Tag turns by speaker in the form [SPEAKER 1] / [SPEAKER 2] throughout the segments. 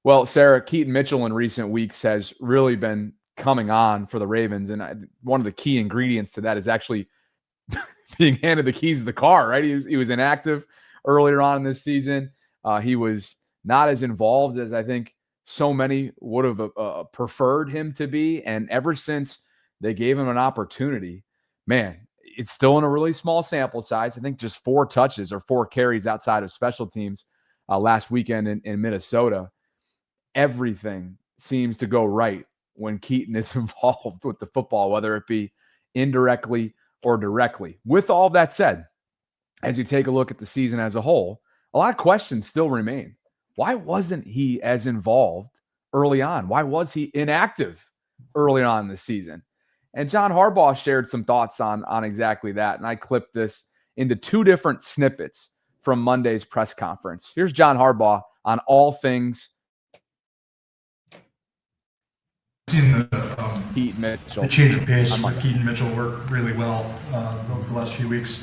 [SPEAKER 1] Well, Sarah, Keaton Mitchell in recent weeks has really been coming on for the Ravens. And one of the key ingredients to that is actually being handed the keys of the car, right? He was inactive earlier on in this season. He was not as involved as I think so many would have preferred him to be. And ever since they gave him an opportunity, man, it's still in a really small sample size. I think just 4 touches or 4 carries outside of special teams last weekend in Minnesota. Everything seems to go right when Keaton is involved with the football, whether it be indirectly or directly. With all that said, as you take a look at the season as a whole, a lot of questions still remain. Why wasn't he as involved early on? Why was he inactive early on in the season? And John Harbaugh shared some thoughts on exactly that. And I clipped this into 2 different snippets from Monday's press conference. Here's John Harbaugh on all things
[SPEAKER 2] Keaton Mitchell. The change of pace with Keaton Mitchell worked really well over the last few weeks.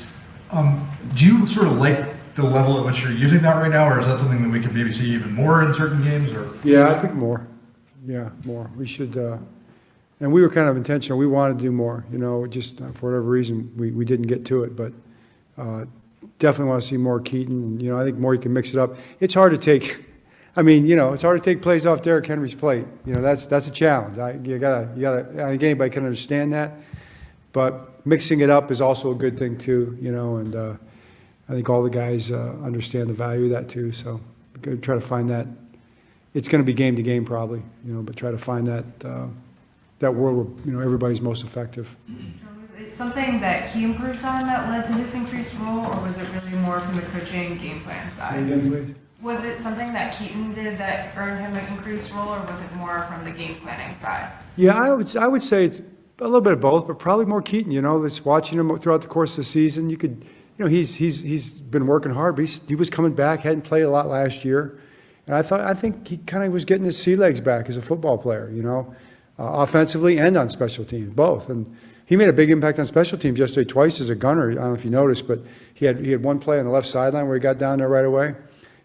[SPEAKER 2] Do you sort of like the level at which you're using that right now, or is that something that we could maybe see even more in certain games? Or
[SPEAKER 3] yeah, I think more. Yeah, more. We should. And we were kind of intentional. We wanted to do more. Just for whatever reason, we didn't get to it. But definitely want to see more Keaton. And I think more you can mix it up. It's hard to take. It's hard to take plays off Derrick Henry's plate. That's a challenge. You gotta. I think anybody can understand that, but mixing it up is also a good thing too. And I think all the guys understand the value of that too. So we're gonna try to find that. It's going to be game to game probably. But try to find that world where everybody's most effective.
[SPEAKER 4] Was it something that he improved on that led to his increased role, or was it really more from the coaching game plan side?
[SPEAKER 3] Say again, please.
[SPEAKER 4] Was it something that Keaton did that earned him an increased role, or was it more from the game planning side?
[SPEAKER 3] Yeah, I would say it's a little bit of both, but probably more Keaton. Just watching him throughout the course of the season, you could, he's been working hard, but he was coming back, hadn't played a lot last year, and I think he kind of was getting his sea legs back as a football player. Offensively and on special teams, both. And he made a big impact on special teams yesterday, twice as a gunner. I don't know if you noticed, but he had one play on the left sideline where he got down there right away.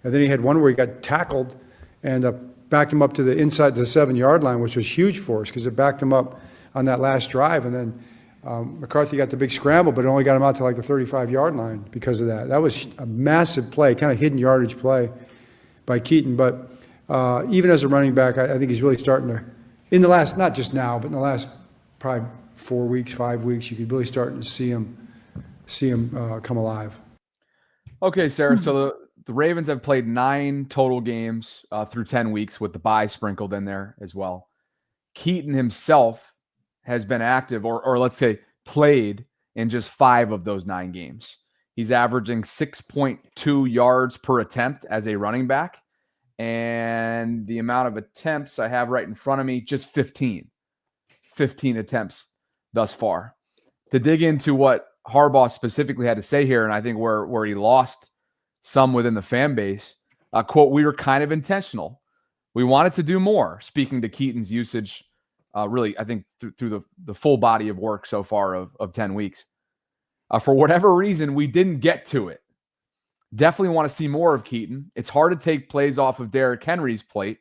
[SPEAKER 3] And then he had one where he got tackled and backed him up to the inside the 7-yard line, which was huge for us because it backed him up on that last drive. And then McCarthy got the big scramble, but it only got him out to like the 35-yard line because of that. That was a massive play, kind of hidden yardage play by Keaton. But even as a running back, I think he's really starting to, in the last, not just now, but in the last probably 4 weeks, 5 weeks, you could really start to see him come alive.
[SPEAKER 1] Okay, Sarah. So the Ravens have played 9 total games through 10 weeks with the bye sprinkled in there as well. Keaton himself has been active or let's say played in just 5 of those 9 games. He's averaging 6.2 yards per attempt as a running back. And the amount of attempts I have right in front of me, just 15 attempts thus far. To dig into what Harbaugh specifically had to say here, and I think where he lost some within the fan base, quote, "We were kind of intentional. We wanted to do more," speaking to Keaton's usage, really, I think, through the full body of work so far of 10 weeks. For whatever reason, we didn't get to it. Definitely want to see more of Keaton. It's hard to take plays off of Derrick Henry's plate.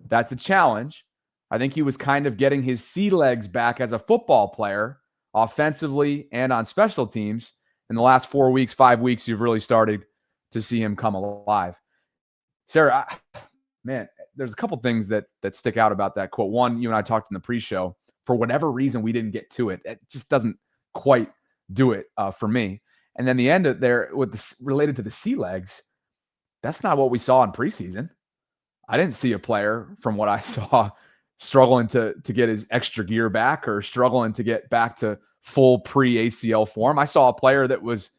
[SPEAKER 1] That's a challenge. I think he was kind of getting his sea legs back as a football player, offensively and on special teams. In the last 4 weeks, 5 weeks, you've really started to see him come alive. Sarah, man, there's a couple things that stick out about that quote. One, you and I talked in the pre-show. For whatever reason, we didn't get to it. It just doesn't quite do it for me. And then the end of there with related to the sea legs, that's not what we saw in preseason. I didn't see a player from what I saw struggling to get his extra gear back or struggling to get back to full pre-ACL form. I saw a player that was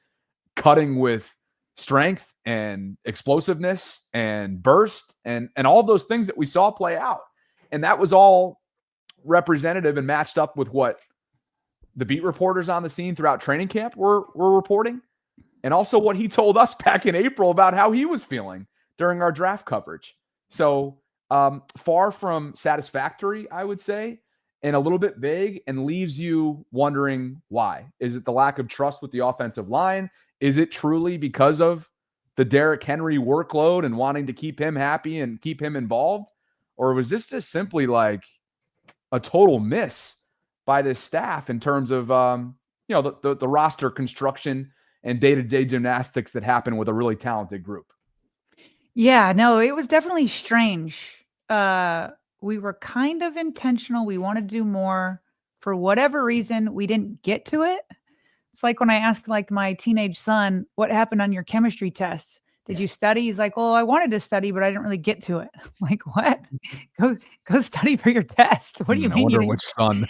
[SPEAKER 1] cutting with strength and explosiveness and burst and all those things that we saw play out. And that was all representative and matched up with what the beat reporters on the scene throughout training camp were reporting, and also what he told us back in April about how he was feeling during our draft coverage. So far from satisfactory, I would say, and a little bit vague, and leaves you wondering why. Is it the lack of trust with the offensive line? Is it truly because of the Derrick Henry workload and wanting to keep him happy and keep him involved? Or was this just simply like a total miss by this staff in terms of, the roster construction and day-to-day gymnastics that happen with a really talented group?
[SPEAKER 5] Yeah, no, it was definitely strange. We were kind of intentional. We wanted to do more. For whatever reason, we didn't get to it. It's like when I ask like my teenage son, what happened on your chemistry test? Did you study? He's like, well, I wanted to study, but I didn't really get to it. I'm like, what? Go study for your test. What do you
[SPEAKER 1] I
[SPEAKER 5] mean?
[SPEAKER 1] wonder
[SPEAKER 5] You
[SPEAKER 1] which son.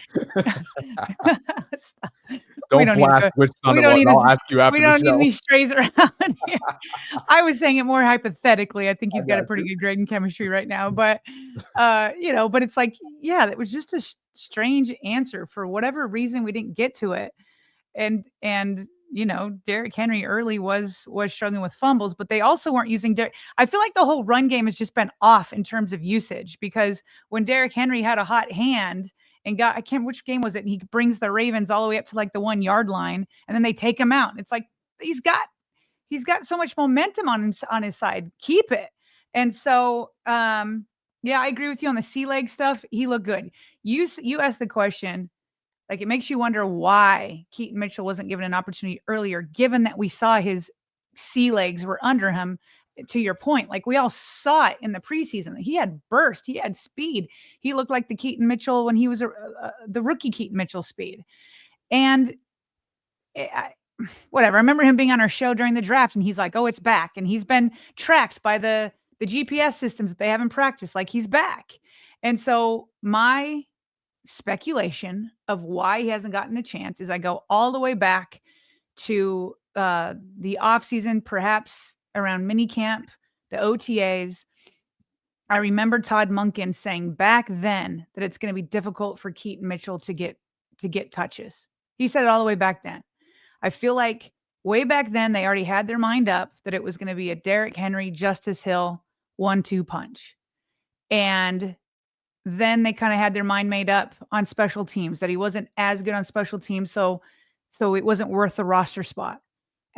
[SPEAKER 5] Stop.
[SPEAKER 1] Don't blast which son. I'll ask you after
[SPEAKER 5] we
[SPEAKER 1] the
[SPEAKER 5] don't need
[SPEAKER 1] show.
[SPEAKER 5] any strays around here. I was saying it more hypothetically. I think he's got a
[SPEAKER 1] got
[SPEAKER 5] pretty
[SPEAKER 1] you.
[SPEAKER 5] good grade in chemistry right now, but but it's like, yeah, it was just a strange answer. For whatever reason, we didn't get to it. And Derrick Henry early was struggling with fumbles, but they also weren't using Derrick. I feel like the whole run game has just been off in terms of usage, because when Derrick Henry had a hot hand and I can't remember which game was it, and he brings the Ravens all the way up to like the 1 yard line, and then they take him out. And it's like, he's got so much momentum on his side. Keep it. And so, yeah, I agree with you on the sea leg stuff. He looked good. You asked the question, like, it makes you wonder why Keaton Mitchell wasn't given an opportunity earlier, given that we saw his sea legs were under him. To your point, like, we all saw it in the preseason. He had burst. He had speed. He looked like the Keaton Mitchell when he was the rookie Keaton Mitchell speed. And whatever. I remember him being on our show during the draft, and he's like, oh, it's back. And he's been tracked by the GPS systems that they have in practice. Like, he's back. And so my speculation of why he hasn't gotten a chance is I go all the way back to the offseason, perhaps around minicamp, the OTAs. I remember Todd Monken saying back then that it's going to be difficult for Keaton Mitchell to get touches. He said it all the way back then. I feel like way back then they already had their mind up that it was going to be a Derrick Henry, Justice Hill 1-2 punch. And then they kind of had their mind made up on special teams that he wasn't as good on special teams. So it wasn't worth the roster spot.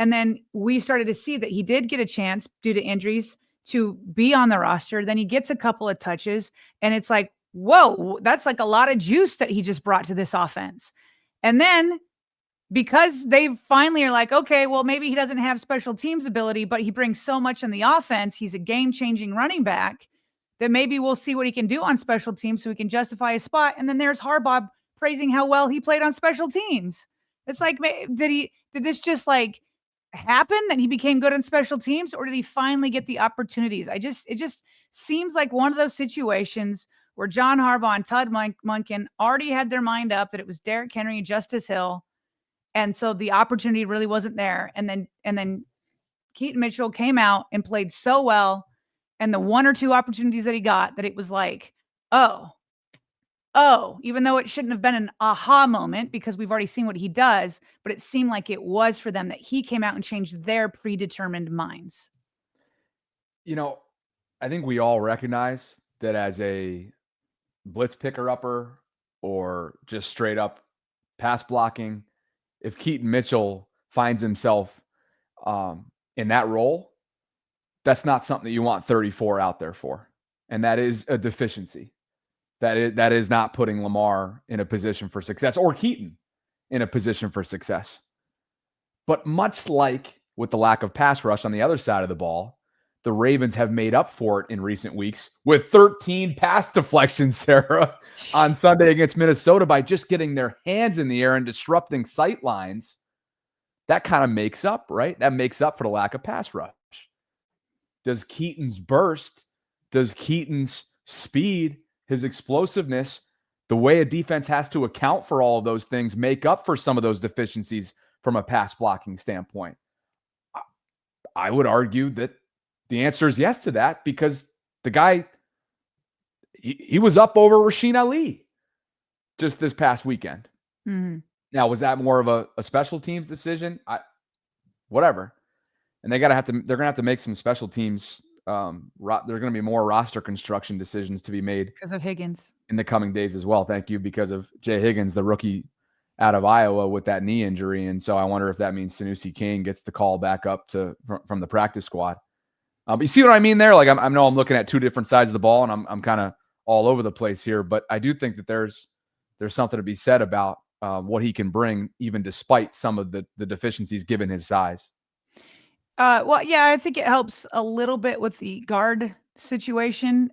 [SPEAKER 5] And then we started to see that he did get a chance due to injuries to be on the roster. Then he gets a couple of touches, and it's like, whoa, that's like a lot of juice that he just brought to this offense. And then because they finally are like, okay, well, maybe he doesn't have special teams ability, but he brings so much in the offense. He's a game-changing running back that maybe we'll see what he can do on special teams so he can justify his spot. And then there's Harbaugh praising how well he played on special teams. It's like, did this just like happen that he became good on special teams, or did he finally get the opportunities? It just seems like one of those situations where John Harbaugh and Todd Monken already had their mind up that it was Derrick Henry and Justice Hill. And so the opportunity really wasn't there. And then Keaton Mitchell came out and played so well. And the 1 or 2 opportunities that he got, that it was like, oh, even though it shouldn't have been an aha moment because we've already seen what he does, but it seemed like it was for them, that he came out and changed their predetermined minds.
[SPEAKER 1] I think we all recognize that as a blitz picker-upper or just straight up pass blocking, if Keaton Mitchell finds himself in that role, that's not something that you want 34 out there for. And that is a deficiency. That is not putting Lamar in a position for success, or Keaton in a position for success. But much like with the lack of pass rush on the other side of the ball, the Ravens have made up for it in recent weeks with 13 pass deflections, Sarah, on Sunday against Minnesota by just getting their hands in the air and disrupting sight lines. That kind of makes up, right? That makes up for the lack of pass rush. Does Keaton's burst, does Keaton's speed, his explosiveness, the way a defense has to account for all of those things, make up for some of those deficiencies from a pass blocking standpoint? I would argue that the answer is yes to that, because the guy, he was up over Rasheen Ali just this past weekend.
[SPEAKER 5] Mm-hmm.
[SPEAKER 1] Now, was that more of a special teams decision? Whatever. And they're going to have to make some special teams. There are going to be more roster construction decisions to be made
[SPEAKER 5] because of Higgins
[SPEAKER 1] in the coming days as well. Thank you. Because of Jay Higgins, the rookie out of Iowa with that knee injury. And so I wonder if that means Sanusi Kane gets the call back up from the practice squad. But you see what I mean there? Like, I know I'm looking at two different sides of the ball, and I'm kind of all over the place here, but I do think that there's something to be said about what he can bring, even despite some of the deficiencies given his size.
[SPEAKER 5] Well, yeah, I think it helps a little bit with the guard situation.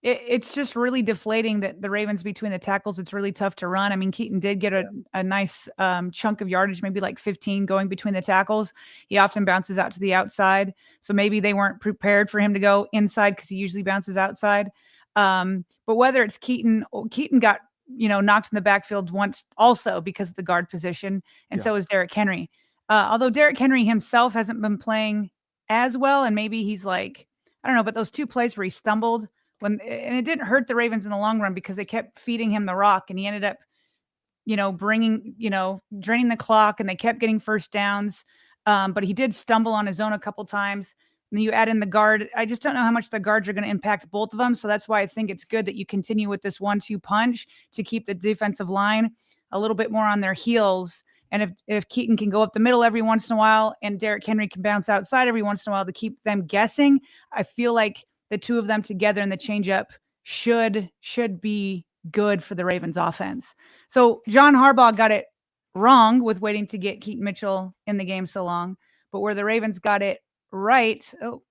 [SPEAKER 5] It's just really deflating that the Ravens between the tackles, it's really tough to run. I mean, Keaton did get a nice chunk of yardage, maybe like 15 going between the tackles. He often bounces out to the outside. So maybe they weren't prepared for him to go inside because he usually bounces outside. But whether it's Keaton got, knocked in the backfield once also because of the guard position. And so is Derrick Henry. Although Derrick Henry himself hasn't been playing as well. And maybe he's like, I don't know, but those 2 plays where he stumbled, and it didn't hurt the Ravens in the long run because they kept feeding him the rock and he ended up, draining the clock, and they kept getting first downs. But he did stumble on his own a couple times. And then you add in the guard. I just don't know how much the guards are going to impact both of them. So that's why I think it's good that you continue with this 1-2 punch to keep the defensive line a little bit more on their heels. And if Keaton can go up the middle every once in a while and Derrick Henry can bounce outside every once in a while to keep them guessing, I feel like the 2 of them together in the changeup should be good for the Ravens offense. So John Harbaugh got it wrong with waiting to get Keaton Mitchell in the game so long, but where the Ravens got it right. Oh,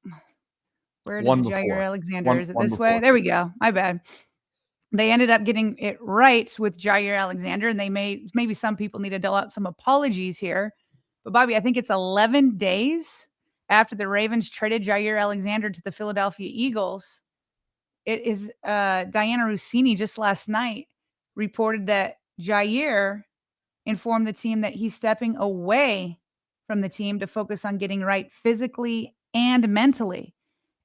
[SPEAKER 5] where did Jaire Alexander? Is it this way? There we go. My bad. They ended up getting it right with Jaire Alexander, and maybe some people need to dole out some apologies here. But Bobby, I think it's 11 days after the Ravens traded Jaire Alexander to the Philadelphia Eagles. It is Diana Rossini just last night reported that Jaire informed the team that he's stepping away from the team to focus on getting right physically and mentally.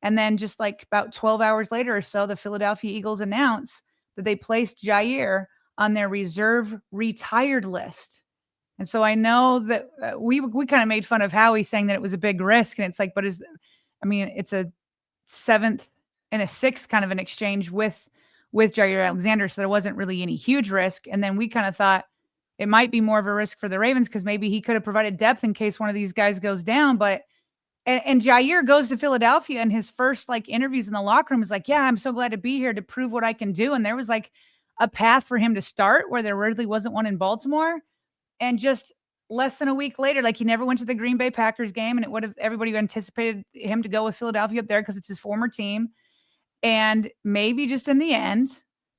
[SPEAKER 5] And then just like about 12 hours later or so, the Philadelphia Eagles announced that they placed Jaire on their reserve retired list. And so I know that we kind of made fun of Howie saying that it was a big risk. And it's like, but it's a 7th and a 6th kind of an exchange with Jaire Alexander. So there wasn't really any huge risk. And then we kind of thought it might be more of a risk for the Ravens because maybe he could have provided depth in case one of these guys goes down. But and Jaire goes to Philadelphia, and his first interviews in the locker room is like, yeah, I'm so glad to be here to prove what I can do. And there was like a path for him to start where there really wasn't one in Baltimore. And just less than a week later, he never went to the Green Bay Packers game, and everybody anticipated him to go with Philadelphia up there because it's his former team. And maybe just in the end,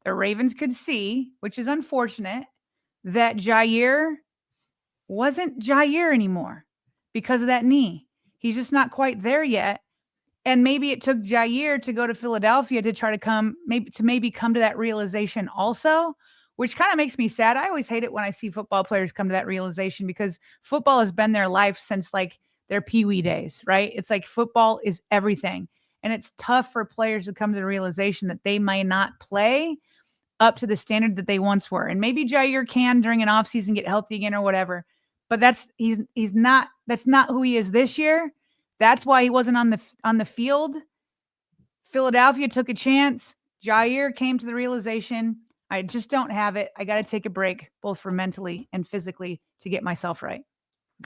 [SPEAKER 5] the Ravens could see, which is unfortunate, that Jaire wasn't Jaire anymore because of that knee. He's just not quite there yet. And maybe it took Jaire to go to Philadelphia to try to come to that realization also, which kind of makes me sad. I always hate it when I see football players come to that realization because football has been their life since their peewee days, right? It's like football is everything. And it's tough for players to come to the realization that they might not play up to the standard that they once were. And maybe Jaire can during an offseason get healthy again or whatever. But that's not who he is this year. That's why he wasn't on the field. Philadelphia took a chance. Jaire came to the realization, I just don't have it. I got to take a break, both for mentally and physically, to get myself right.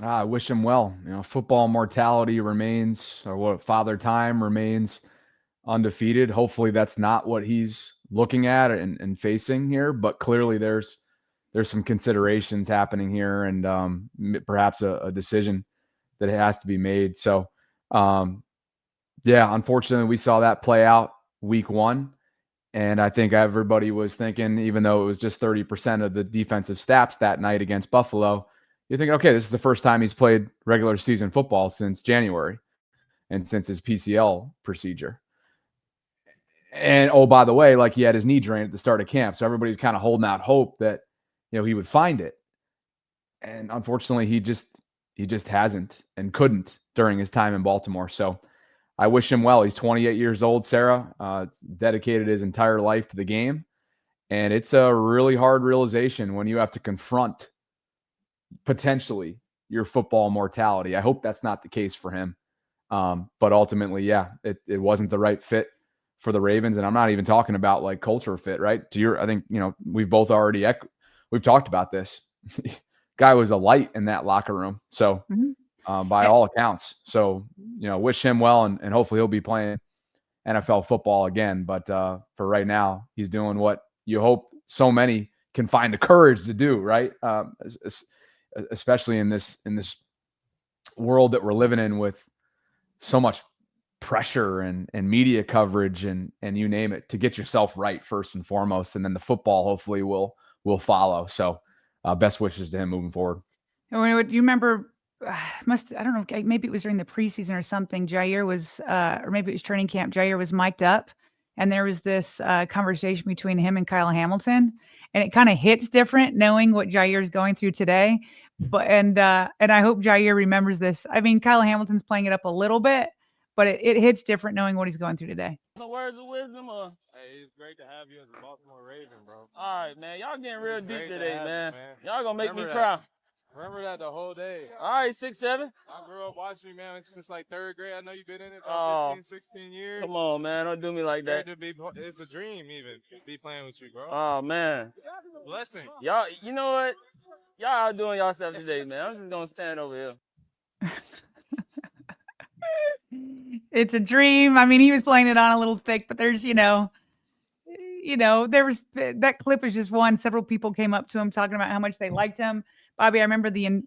[SPEAKER 1] I wish him well. Football mortality remains, or what Father Time remains undefeated. Hopefully that's not what he's looking at and facing here, but clearly there's some considerations happening here, and perhaps a decision that has to be made. So, unfortunately, we saw that play out week 1, and I think everybody was thinking, even though it was just 30% of the defensive snaps that night against Buffalo, you're thinking, okay, this is the first time he's played regular season football since January and since his PCL procedure. And, oh, by the way, he had his knee drained at the start of camp, so everybody's kind of holding out hope that he would find it. And unfortunately, he just hasn't and couldn't during his time in Baltimore. So I wish him well. He's 28 years old, Sarah. It's dedicated his entire life to the game. And it's a really hard realization when you have to confront potentially your football mortality. I hope that's not the case for him. But ultimately, it wasn't the right fit for the Ravens. And I'm not even talking about culture fit, right? I think, we've both already we've talked about this. Guy was a light in that locker room. So by all accounts. So, wish him well, and hopefully he'll be playing NFL football again. But for right now, he's doing what you hope so many can find the courage to do, right? Especially in this world that we're living in with so much pressure and media coverage and you name it, to get yourself right first and foremost, and then the football hopefully will follow. So best wishes to him moving forward.
[SPEAKER 5] And you remember, I don't know, maybe it was during the preseason or something. Jaire was, or maybe it was training camp. Jaire was mic'd up, and there was this conversation between him and Kyle Hamilton, and it kind of hits different knowing what Jaire's going through today. But and I hope Jaire remembers this. I mean, Kyle Hamilton's playing it up a little bit, but it hits different knowing what he's going through today.
[SPEAKER 6] Some words of wisdom, or?
[SPEAKER 7] Hey, it's great to have you as a Baltimore Raven, bro.
[SPEAKER 6] All right, man. Y'all getting real deep today,
[SPEAKER 7] you,
[SPEAKER 6] man.
[SPEAKER 7] man.
[SPEAKER 6] Y'all gonna make
[SPEAKER 7] Remember
[SPEAKER 6] me
[SPEAKER 7] that.
[SPEAKER 6] cry.
[SPEAKER 7] Remember that the whole day.
[SPEAKER 6] All right, 6'7".
[SPEAKER 7] I grew up watching you, man, since like 3rd grade. I know you've been in it
[SPEAKER 6] Oh.
[SPEAKER 7] about 15, 16 years.
[SPEAKER 6] Come on, man. Don't do me like that.
[SPEAKER 7] It's a dream, even, to be playing with you, bro.
[SPEAKER 6] Oh, man.
[SPEAKER 7] Blessing.
[SPEAKER 6] Y'all, you know what? Y'all out doing y'all stuff today, man. I'm just gonna stand over here.
[SPEAKER 5] It's a dream. I mean, he was playing it on a little thick, but there's, there was that clip is just one. Several people came up to him talking about how much they liked him. Bobby, I remember the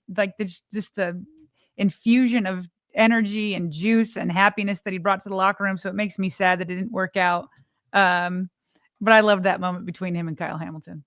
[SPEAKER 5] infusion of energy and juice and happiness that he brought to the locker room. So it makes me sad that it didn't work out. But I loved that moment between him and Kyle Hamilton.